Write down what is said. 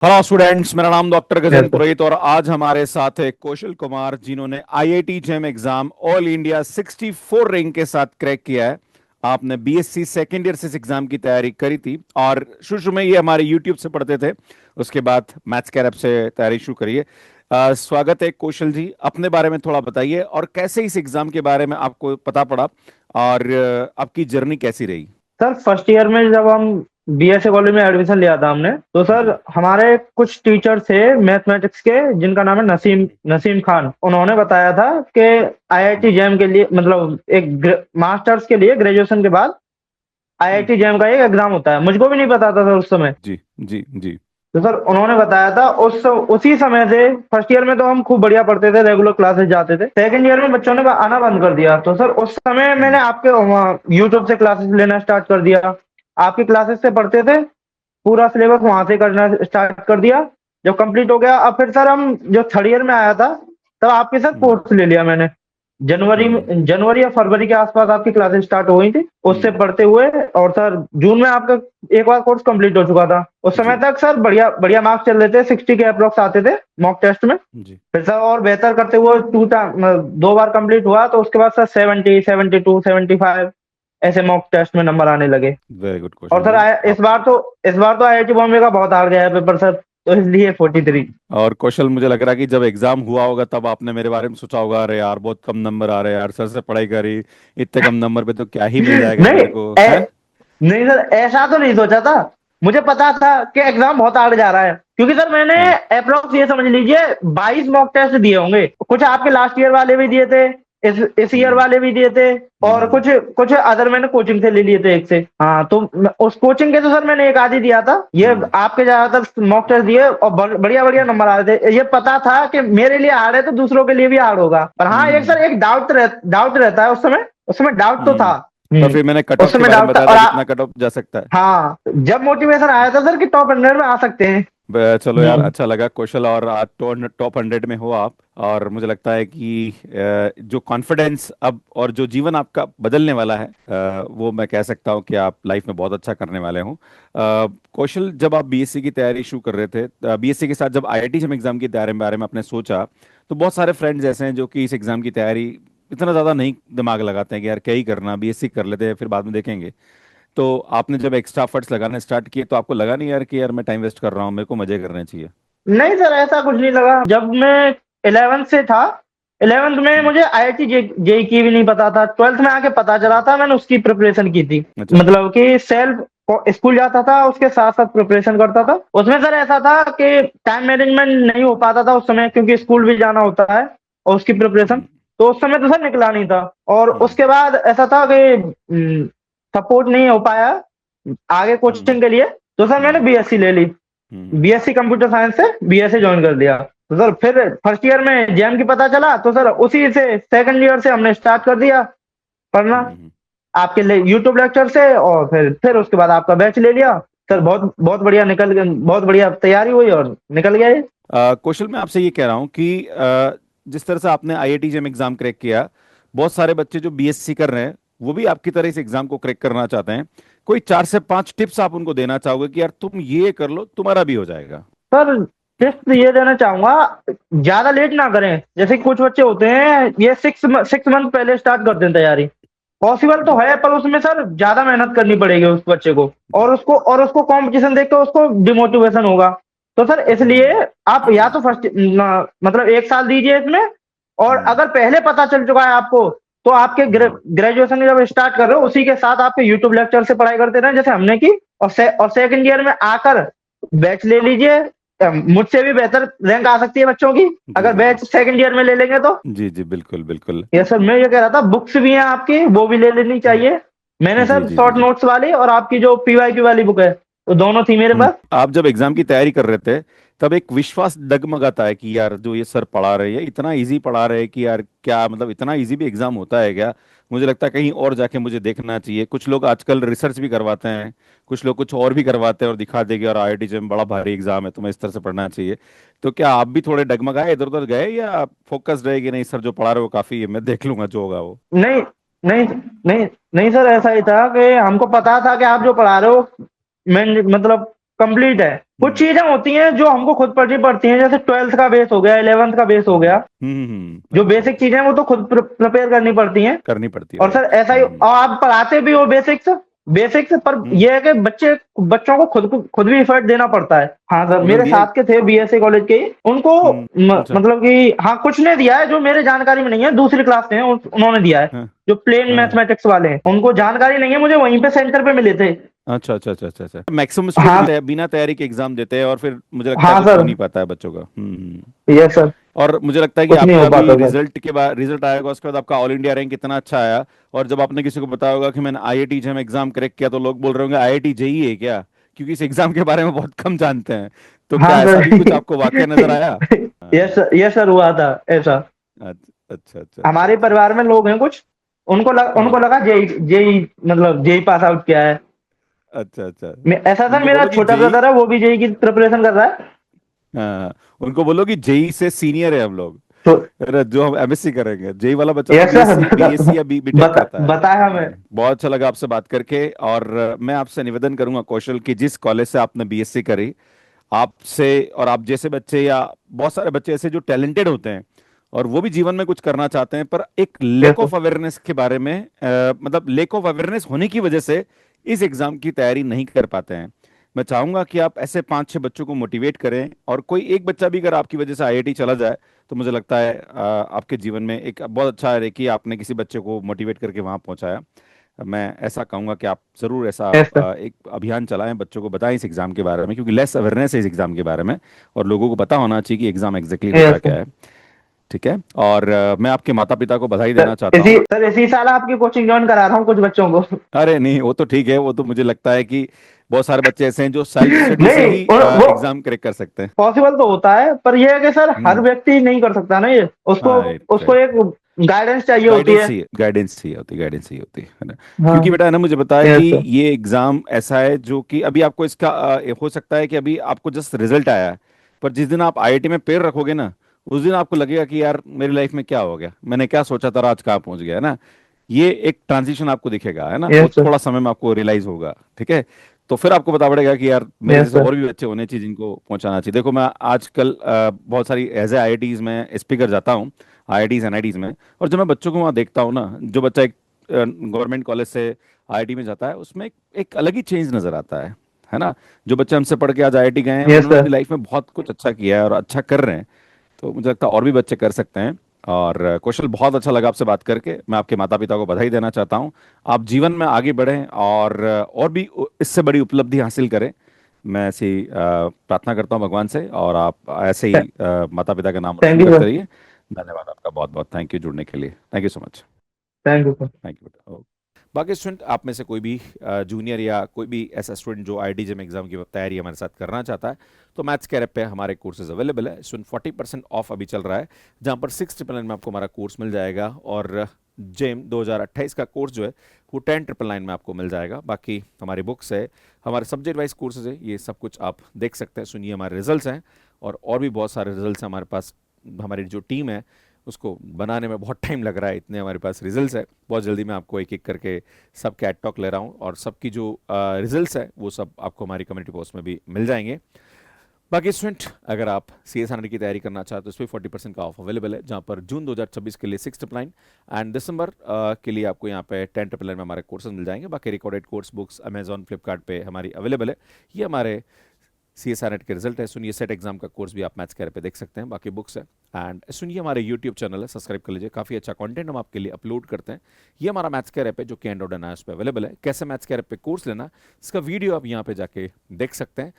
Hello students, मेरा नाम doctor Gajendra yes. पुरोहित और आज हमारे साथ है कौशल कुमार, जिन्होंने IIT JAM exam all India 64 rank के साथ क्रैक किया है। आपने बीएससी सेकेंड ईयर से इस एग्जाम की तैयारी करी थी और शुरू शुरू में ये हमारे यूट्यूब से पढ़ते थे। उसके बाद मैथ्स कैर ऐप से तैयारी शुरू करिए। स्वागत है कौशल जी, अपने बारे में थोड़ा बताइए और कैसे इस एग्जाम के बारे में आपको पता पड़ा और आपकी जर्नी कैसी रही। सर फर्स्ट ईयर में जब हम बीएसए कॉलेज में एडमिशन लिया था हमने, तो सर जी। हमारे कुछ टीचर थे मैथमेटिक्स के, जिनका नाम है नसीम नसीम खान। उन्होंने बताया था कि आईआईटी जैम के लिए, मतलब एक मास्टर्स के लिए ग्रेजुएशन के बाद हम्म। आईआईटी जैम का एक एग्जाम होता है। मुझको भी नहीं पता था सर उस समय। जी जी जी। तो सर उन्होंने बताया था उसी समय से फर्स्ट ईयर में तो हम खूब बढ़िया पढ़ते थे, रेगुलर क्लासेस जाते थे। सेकंड ईयर में बच्चों ने आना बंद कर दिया, तो सर उस समय मैंने आपके यूट्यूब से क्लासेस लेना स्टार्ट कर दिया। आपकी क्लासेस से पढ़ते थे, पूरा सिलेबस वहां से करना स्टार्ट कर दिया। जब कंप्लीट हो गया, अब फिर सर हम जो थर्ड ईयर में आया था, तब आपके सर हम्म कोर्स ले लिया मैंने। हम्म जनवरी या फरवरी के आसपास आपकी क्लासेस स्टार्ट हो गई थी। उससे हम्म। पढ़ते हुए, और सर जून में आपका एक बार कोर्स कंप्लीट हो चुका था। उस समय जी तक सर बढ़िया बढ़िया मार्क्स चल रहे थे, 60 के अप्रोक्स आते थे मॉक टेस्ट में। जी। फिर सर और बेहतर करते हुए दो बार कंप्लीट हुआ, तो उसके बाद सर 70, 72, 75 ऐसे मॉक टेस्ट में नंबर आने लगे। वेरी गुड और कौशल सर जी। इस बार तो आईआईटी बॉम्बे का बहुत हार्ड गया है पेपर सर, तो इसलिए 43। और कौशल, मुझे लग रहा है कि जब एग्जाम हुआ होगा तब आपने मेरे बारे में सोचा होगा, अरे यार बहुत कम नंबर आ रहे हैं यार, सर से पढ़ाई करी, इतने कम नंबर पे तो क्या ही मिल जाएगा नहीं मेरे को, है। नहीं सर, ऐसा तो नहीं सोचा था। मुझे पता था कि एग्जाम बहुत हार्ड जा रहा है, क्योंकि सर मैंने हाँ। अप्रोक्स ये समझ लीजिए 22 मॉक टेस्ट दिए होंगे। कुछ आपके लास्ट ईयर वाले भी दिए थे, इस ईयर हम्म वाले भी दिए थे, और हम्म कुछ कुछ अदर मैंने कोचिंग से ले लिए थे एक से। हाँ, तो उस कोचिंग के तो सर मैंने एक आधी दिया था। ये हम्म आपके ज्यादातर मॉक टेस्ट दिए और बढ़िया बढ़िया नंबर आ रहे थे। ये पता था कि मेरे लिए हार्ड है तो दूसरों के लिए भी हार्ड होगा। पर हाँ, एक हम्म सर एक डाउट रहता है। उस समय डाउट तो था। हम्म। तो फिर मैंने कट उस ऑफ के समय बारे में डाउट था। बताया था, कितना कट ऑफ जा सकता है। हाँ, जब मोटिवेशन आया था सर कि टॉप 100 में आ सकते हैं। चलो यार, हम्म। अच्छा लगा कौशल, और आज टॉप 100 में हो आप। और मुझे लगता है कि जो कॉन्फिडेंस अब और जो जीवन आपका बदलने वाला है, वो मैं कह सकता हूँ कि आप लाइफ में बहुत अच्छा करने वाले हो। कौशल, जब आप बीएससी की तैयारी शुरू कर रहे थे, बीएससी के साथ जब आईआईटी जेईई एग्जाम की तैयारी के बारे में आपने सोचा, तो बहुत सारे फ्रेंड्स ऐसे हैं जो कि इस एग्जाम की तैयारी इतना ज़्यादा नहीं दिमाग लगाते हैं कि यार क्या ही करना, बीएससी कर लेते हैं फिर बाद में देखेंगे। तो आपने जब एक्स्ट्रा एफर्ट्स लगाने स्टार्ट किए तो आपको लगा नहीं यार कि यार मैं टाइम वेस्ट कर रहा हूँ, मेरे को मजे करने चाहिए। नहीं सर, ऐसा कुछ नहीं लगा। जब मैं 11th से था, 11th में हम्म। मुझे आईआईटी जेई की भी नहीं पता था। 12th में आके पता चला था, मैंने उसकी प्रिपरेशन की थी। अच्छा। मतलब कि सेल्फ स्कूल जाता था, उसके साथ साथ प्रिपरेशन करता था। उसमें सर ऐसा था कि टाइम मैनेजमेंट नहीं हो पाता था उस समय, क्योंकि स्कूल भी जाना होता है और उसकी प्रिपरेशन। हम्म तो उस समय तो सर निकला नहीं था। और हम्म उसके बाद ऐसा था कि सपोर्ट नहीं हो पाया आगे हम्म कोचिंग के लिए, तो सर मैंने हम्म बीएससी ले ली। हम्म बीएससी कंप्यूटर साइंस से बीएससी ज्वाइन कर दिया। तो सर फिर फर्स्ट ईयर में जेएम की पता चला, तो सर उसी से सेकंड ईयर से हमने स्टार्ट कर दिया पढ़ना हम्म। आपके लिए यूट्यूब लेक्चर से। और फिर उसके बाद आपका बैच ले लिया। सर बहुत बहुत बढ़िया निकल गया, बहुत बढ़िया तैयारी हुई और निकल गया ये। कौशल, मैं आपसे ये कह रहा हूँ कि जिस तरह से आपने आईआईटी जेईई एग्जाम क्रैक किया, बहुत सारे बच्चे जो बीएससी कर रहे हैं वो भी आपकी तरह इस एग्जाम को क्रैक करना चाहते हैं। कोई 4 से 5 टिप्स आप उनको देना चाहोगे कि यार तुम ये कर लो, तुम्हारा भी हो जाएगा। सर टिप्स ये देना चाहूंगा, ज्यादा लेट ना करें। जैसे कि कुछ बच्चे होते हैं, ये 6 मंथ पहले स्टार्ट करते हैं तैयारी। पॉसिबल तो जी है, पर उसमें सर ज्यादा मेहनत करनी पड़ेगी उस बच्चे को। जी। और उसको कंपटीशन देख के उसको डिमोटिवेशन होगा। तो सर इसलिए आप या तो फर्स्ट मतलब 1 साल दीजिए इसमें। और हम्म अगर पहले पता चल चुका है आपको, तो आपके हम्म ग्रेजुएशन जब स्टार्ट कर रहे हो, उसी के साथ आपके यूट्यूब लेक्चर से पढ़ाई करते रहें, जैसे हमने की। और सेकंड ईयर में आकर बैच ले लीजिए। मुझसे भी बेहतर रैंक आ सकती है बच्चों की, जी अगर जी जी बैच सेकंड ईयर में ले लेंगे तो। जी जी, बिल्कुल बिल्कुल। ये सर मैं ये कह रहा था, बुक्स भी हैं आपकी, वो भी ले लेनी चाहिए। मैंने जी सर जी जी शॉर्ट जी। नोट्स वाली और आपकी जो पीवाईक्यू वाली बुक है, तो दोनों थी मेरे पास। आप जब एग्जाम की तैयारी कर रहे थे तब एक विश्वास डगमगाता है कि यार जो ये सर पढ़ा रहे हैं इतना इजी पढ़ा रहे हैं कि यार क्या मतलब इतना इजी भी एग्जाम होता है क्या। मुझे लगता है कहीं और जाके मुझे देखना चाहिए। कुछ लोग आजकल रिसर्च भी करवाते हैं, कुछ लोग कुछ और भी करवाते हैं और दिखा देंगे और आईआईटी में बड़ा भारी एग्जाम है, तुम्हें इस तरह से पढ़ना चाहिए। तो क्या आप भी थोड़े डगमगाए, इधर उधर गए, या फोकस रहे कि नहीं सर जो पढ़ा रहे हो काफी है, मैं देख लूंगा जो होगा वो। नहीं नहीं नहीं नहीं सर, ऐसा ही था कि हमको पता था कि आप जो पढ़ा रहे हो मैं मतलब कंप्लीट है। कुछ चीजें होती हैं जो हमको खुद पढ़नी पड़ती हैं, जैसे 12th का बेस हो गया, 11th का बेस हो गया। जो अच्छा, बेसिक चीजें हैं वो तो खुद प्रिपेयर करनी पड़ती हैं। करनी पड़ती है, और राइट। सर ऐसा ही, और आप पढ़ाते भी हो बेसिक्स, बेसिक्स, पर हम्म ये है कि बच्चों को खुद भी एफर्ट देना पड़ता है। हाँ सर, मेरे मतलब ये, साथ के थे बीएससी कॉलेज के ही, उनको अच्छा, मतलब कि हाँ कुछ ने दिया है जो मेरे जानकारी में नहीं है, दूसरी क्लास से हैं, उन्होंने दिया है। हाँ जो प्लेन हाँ, मैथमेटिक्स वाले हैं उनको जानकारी नहीं है, मुझे वहीं पे सेंटर पे मिले थे। अच्छा अच्छा अच्छा अच्छा अच्छा, मैक्सिमम हाँ स्टूडेंट बिना तैयारी के एग्जाम देते हैं और फिर मुझे लगता है हाँ कुछ हो सर, नहीं पाता है बच्चों का। ये सर, और मुझे लगता है कि कुछ नहीं हो आपका भी पाता सर। रिजल्ट के बाद, रिजल्ट आएगा उसके बाद आपका ऑल इंडिया रैंक कितना अच्छा आया, और जब आपने किसी को बताया होगा कि मैंने आईआईटी जेईई में एग्जाम क्रैक किया, तो लोग बोल रहे होंगे आईआईटी जेईई है क्या, क्योंकि इस एग्जाम के बारे में बहुत कम जानते हैं। तो हाँ क्या ऐसा सर। भी कुछ आपको वाकया नजर आया? हाँ, ये सर हुआ था ऐसा। अच्छा अच्छा अच्छा हमारे अच्छा परिवार में लोग हैं कुछ, हाँ, उनको लगा जेई जेई मतलब जेई पास आउट किया है। अच्छा अच्छा, ऐसा सर, उनको मेरा बोलो कि छोटा जेई, ब्रदर है, वो भी जेई की प्रिपरेशन कर रहा है। हाँ, उनको बोलो कि जेई से सीनियर है हम लोग। तो अरे जो हम एमएससी करेंगे, जेई वाला बच्चा तो ये सर बीएससी बीएससी या बीटेक करता है। बताया हमें। बहुत अच्छा लगा आपसे बात करके, और मैं आपसे निवेदन करूंगा कौशल कि जिस कॉलेज से आपने बीएससी करी, आपसे और आप जैसे बच्चे या बहुत सारे बच्चे ऐसे जो टैलेंटेड होते हैं और वो भी जीवन में कुछ करना चाहते हैं, पर एक ये लेक सर, ऑफ अवेयरनेस के बारे में, मतलब लेक ऑफ अवेयरनेस होने की वजह से इस एग्जाम की तैयारी नहीं कर पाते हैं। मैं चाहूंगा कि आप ऐसे 5-6 बच्चों को मोटिवेट करें, और कोई एक बच्चा भी अगर आपकी वजह से आईआईटी चला जाए, तो मुझे लगता है आपके जीवन में एक बहुत अच्छा है कि आपने किसी बच्चे को मोटिवेट करके वहां पहुंचाया। मैं ऐसा कहूंगा कि आप जरूर ऐसा ये सर, एक अभियान चलाएं, बच्चों को बताएं इस एग्जाम के बारे में, क्योंकि लेस अवेयरनेस है इस एग्जाम के बारे में, और लोगों को पता होना चाहिए कि एग्जाम एग्जैक्टली ये होता सर। क्या है। ठीक है, और मैं आपके माता पिता को बधाई सर देना चाहता हूँ। इसी साल आपकी कोचिंग ज्वाइन करा रहा हूँ कुछ बच्चों को। अरे नहीं, वो तो ठीक है, वो तो मुझे लगता है कि बहुत सारे बच्चे ऐसे हैं जो सेल्फ स्टडी से नहीं, ही वो एग्जाम क्रैक कर सकते हैं। पॉसिबल तो होता है, पर यह है कि सर हर हम्म व्यक्ति नहीं कर सकता ना ये। उसको हाँ, राइट उसको राइट, एक गाइडेंस चाहिए होती गाइडेंस है। चाहिए, गाइडेंस चाहिए होती है, गाइडेंस चाहिए होती है ना। हाँ, क्योंकि बेटा है ना, मुझे बताया कि यस सर, ये एग्जाम ऐसा है जो कि अभी आपको इसका हो सकता है कि अभी आपको जस्ट रिजल्ट आया है, पर जिस दिन आप आईआईटी में पैर रखोगे ना, उस दिन आपको लगेगा कि यार मेरी लाइफ में क्या हो गया, मैंने क्या सोचा था और आज कहाँ पहुंच गया, है ना। ये एक ट्रांजिशन आपको दिखेगा, है ना, वो यस सर, थोड़ा समय में आपको रियलाइज होगा। ठीक है, तो फिर आपको पता पड़ेगा कि यार मेरे यस जैसे सर, और भी बच्चे होने चाहिए जिनको पहुंचाना चाहिए। देखो मैं आजकल बहुत सारी एज ए आईआईटीज में स्पीकर जाता हूँ, आईआईटीज एनआईटीज में, और जब मैं बच्चों को वहाँ देखता हूँ ना, जो बच्चा एक गवर्नमेंट कॉलेज से आईआईटी में जाता है, उसमें एक अलग ही चेंज नजर आता है ना। जो बच्चे हमसे पढ़ के आज आईआईटी गए हैं, यस उन्होंने सर। अपनी लाइफ में बहुत कुछ अच्छा किया है और अच्छा कर रहे हैं। तो मुझे लगता है और भी बच्चे कर सकते हैं। और कौशल, बहुत अच्छा लगा आपसे बात करके, मैं आपके माता पिता को बधाई देना चाहता हूँ। आप जीवन में आगे बढ़ें और भी इससे बड़ी उपलब्धि हासिल करें। मैं ऐसी प्रार्थना करता हूँ भगवान से, और आप ऐसे ही माता पिता का नाम थैंक रोशन यू करते सर, रहिए। धन्यवाद आपका, बहुत बहुत थैंक यू जुड़ने के लिए, thank you so much. Thank you sir. Thank you बेटा। बाकी स्टूडेंट, आप में से कोई भी जूनियर या कोई भी ऐसा स्टूडेंट जो आईआईटी एग्जाम की तैयारी हमारे साथ करना चाहता है, तो मैथ्स कैर पे हमारे कोर्सेज अवेलेबल है। स्टूडेंट 40% ऑफ अभी चल रहा है, जहां पर 699 में आपको हमारा कोर्स मिल जाएगा, और जेम 2028 का कोर्स जो है वो 10,999 में आपको मिल जाएगा। बाकी हमारी बुक्स है, हमारे सब्जेक्ट वाइज कोर्सेज है, ये सब कुछ आप देख सकते हैं। सुनिए हमारे रिजल्ट्स हैं, और भी बहुत सारे रिजल्ट्स हैं हमारे पास। हमारी जो टीम है उसको बनाने में बहुत टाइम लग रहा है, इतने हमारे पास रिजल्ट्स है। बहुत जल्दी मैं आपको एक एक करके सब कैट टॉक ले रहा हूँ, और सबकी जो रिजल्ट्स है वो सब आपको हमारी कम्युनिटी पोस्ट में भी मिल जाएंगे। बाकी स्टूडेंट, अगर आप CSNR की तैयारी करना चाहते हो, उस पर 40% का ऑफ अवेलेबल है, जहाँ पर जून 2026 के लिए 699 एंड दिसंबर के लिए आपको यहाँ पे 1099 में हमारे कोर्सेज मिल जाएंगे। बाकी recorded course books Amazon Flipkart पे हमारी अवेलेबल है। ये हमारे CSNR के रिजल्ट है। सुनिए सेट एग्जाम का कोर्स भी आप मैथ्स कैर पे देख सकते हैं, बाकी बुक्स है। एंड सुनिए हमारे यूट्यूब चैनल है, सब्सक्राइब कर लीजिए, काफ़ी अच्छा कंटेंट हम आपके लिए अपलोड करते हैं। ये हमारा मैथ्स कैर ऐप है जो कि एंड्रॉइड एंड iOS पे अवेलेबल है। कैसे मैथ्स कैर ऐप पे कोर्स लेना, इसका वीडियो आप यहाँ पे जाके देख सकते हैं।